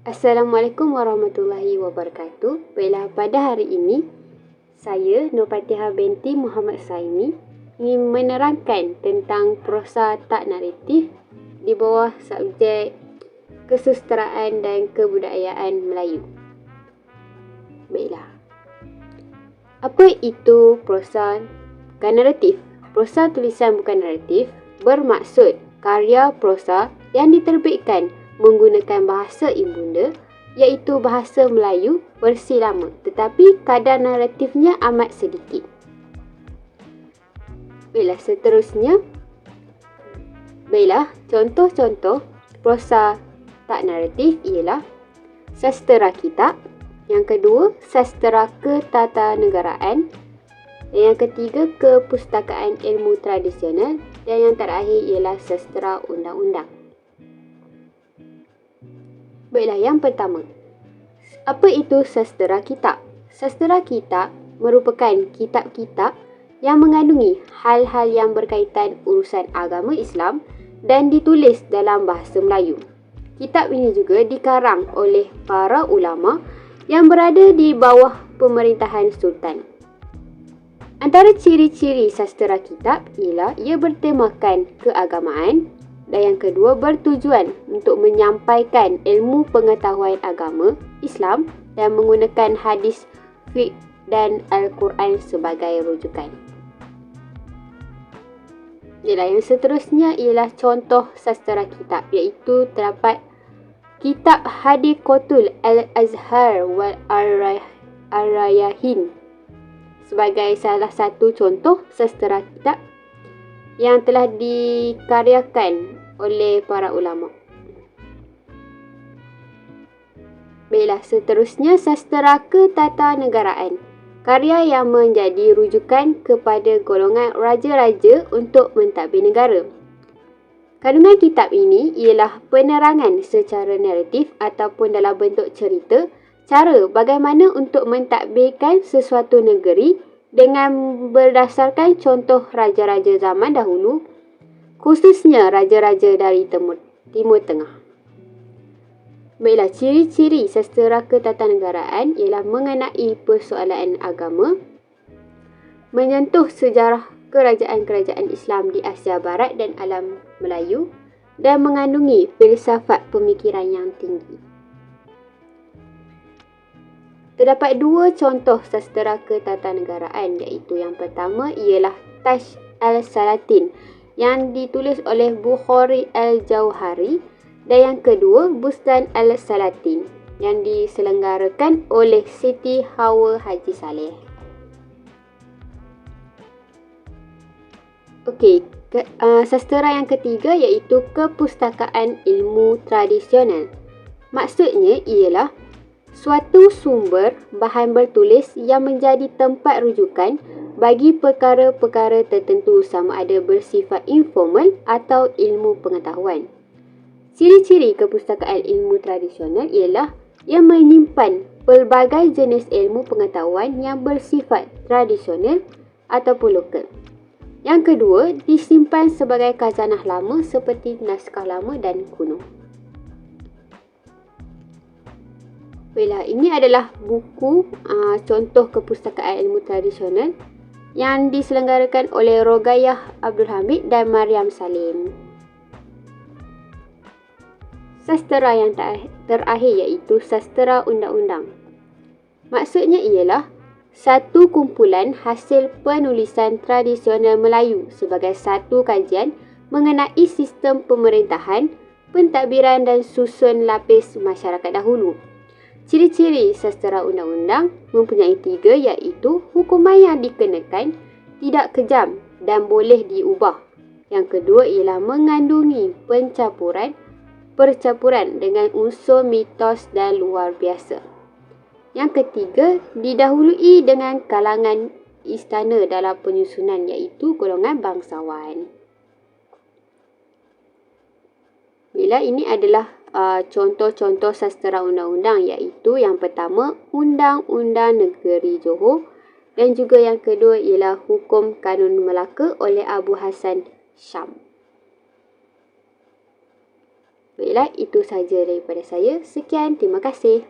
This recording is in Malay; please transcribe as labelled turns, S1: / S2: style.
S1: Assalamualaikum warahmatullahi wabarakatuh. Baiklah, pada hari ini saya Nur Fatihah binti Muhammad Saimi ingin menerangkan tentang prosa tak naratif di bawah subjek kesusasteraan dan kebudayaan Melayu. Baiklah. Apa itu prosa bukan naratif? Prosa tulisan bukan naratif bermaksud karya prosa yang diterbitkan menggunakan bahasa ibunda iaitu bahasa Melayu versi lama, tetapi kadar naratifnya amat sedikit. Baiklah, contoh-contoh prosa tak naratif ialah sastera kitab, yang kedua sastera ketatanegaraan, dan yang ketiga kepustakaan ilmu tradisional, dan yang terakhir ialah sastera undang-undang. Baiklah, yang pertama, apa itu sastera kitab? Sastera kitab merupakan kitab-kitab yang mengandungi hal-hal yang berkaitan urusan agama Islam dan ditulis dalam bahasa Melayu. Kitab ini juga dikarang oleh para ulama yang berada di bawah pemerintahan sultan. Antara ciri-ciri sastera kitab ialah ia bertemakan keagamaan, dan yang kedua bertujuan untuk menyampaikan ilmu pengetahuan agama Islam dan menggunakan hadis, fiqh dan Al-Quran sebagai rujukan. Yang seterusnya ialah contoh sastera kitab, iaitu terdapat kitab Hadikotul Al-Azhar wal Ar-Rayahin sebagai salah satu contoh sastera kitab yang telah dikaryakan oleh para ulama. Baiklah, seterusnya sastera ketatanegaraan, karya yang menjadi rujukan kepada golongan raja-raja untuk mentadbir negara. Kandungan kitab ini ialah penerangan secara naratif ataupun dalam bentuk cerita cara bagaimana untuk mentadbirkan sesuatu negeri dengan berdasarkan contoh raja-raja zaman dahulu, khususnya raja-raja dari Timur Tengah. Baiklah, ciri-ciri sastera ketatanegaraan ialah mengenai persoalan agama, menyentuh sejarah kerajaan-kerajaan Islam di Asia Barat dan alam Melayu, dan mengandungi filsafat pemikiran yang tinggi. Terdapat dua contoh sastera ketatanegaraan, iaitu yang pertama ialah Taj al-Salatin yang ditulis oleh Bukhari al-Jauhari, dan yang kedua Bustan al-Salatin yang diselenggarakan oleh Siti Hawa Haji Saleh. Sastera yang ketiga iaitu kepustakaan ilmu tradisional. Maksudnya ialah suatu sumber bahan bertulis yang menjadi tempat rujukan bagi perkara-perkara tertentu sama ada bersifat informal atau ilmu pengetahuan. Ciri-ciri kepustakaan ilmu tradisional ialah ia menyimpan pelbagai jenis ilmu pengetahuan yang bersifat tradisional ataupun lokal. Yang kedua, disimpan sebagai khazanah lama seperti naskah lama dan kuno. Baiklah, ini adalah buku contoh kepustakaan ilmu tradisional yang diselenggarakan oleh Rogayah Abdul Hamid dan Mariam Salim. Sastera yang terakhir iaitu sastera undang-undang. Maksudnya ialah satu kumpulan hasil penulisan tradisional Melayu sebagai satu kajian mengenai sistem pemerintahan, pentadbiran dan susun lapis masyarakat dahulu. Ciri-ciri sastera undang-undang mempunyai tiga, iaitu hukuman yang dikenakan tidak kejam dan boleh diubah. Yang kedua ialah mengandungi percampuran dengan unsur mitos dan luar biasa. Yang ketiga, didahului dengan kalangan istana dalam penyusunan, iaitu golongan bangsawan. Bila ini adalah contoh-contoh sastera undang-undang, iaitu yang pertama Undang-Undang Negeri Johor, dan juga yang kedua ialah Hukum Kanun Melaka oleh Abu Hassan Syam. Baiklah, itu sahaja daripada saya. Sekian, terima kasih.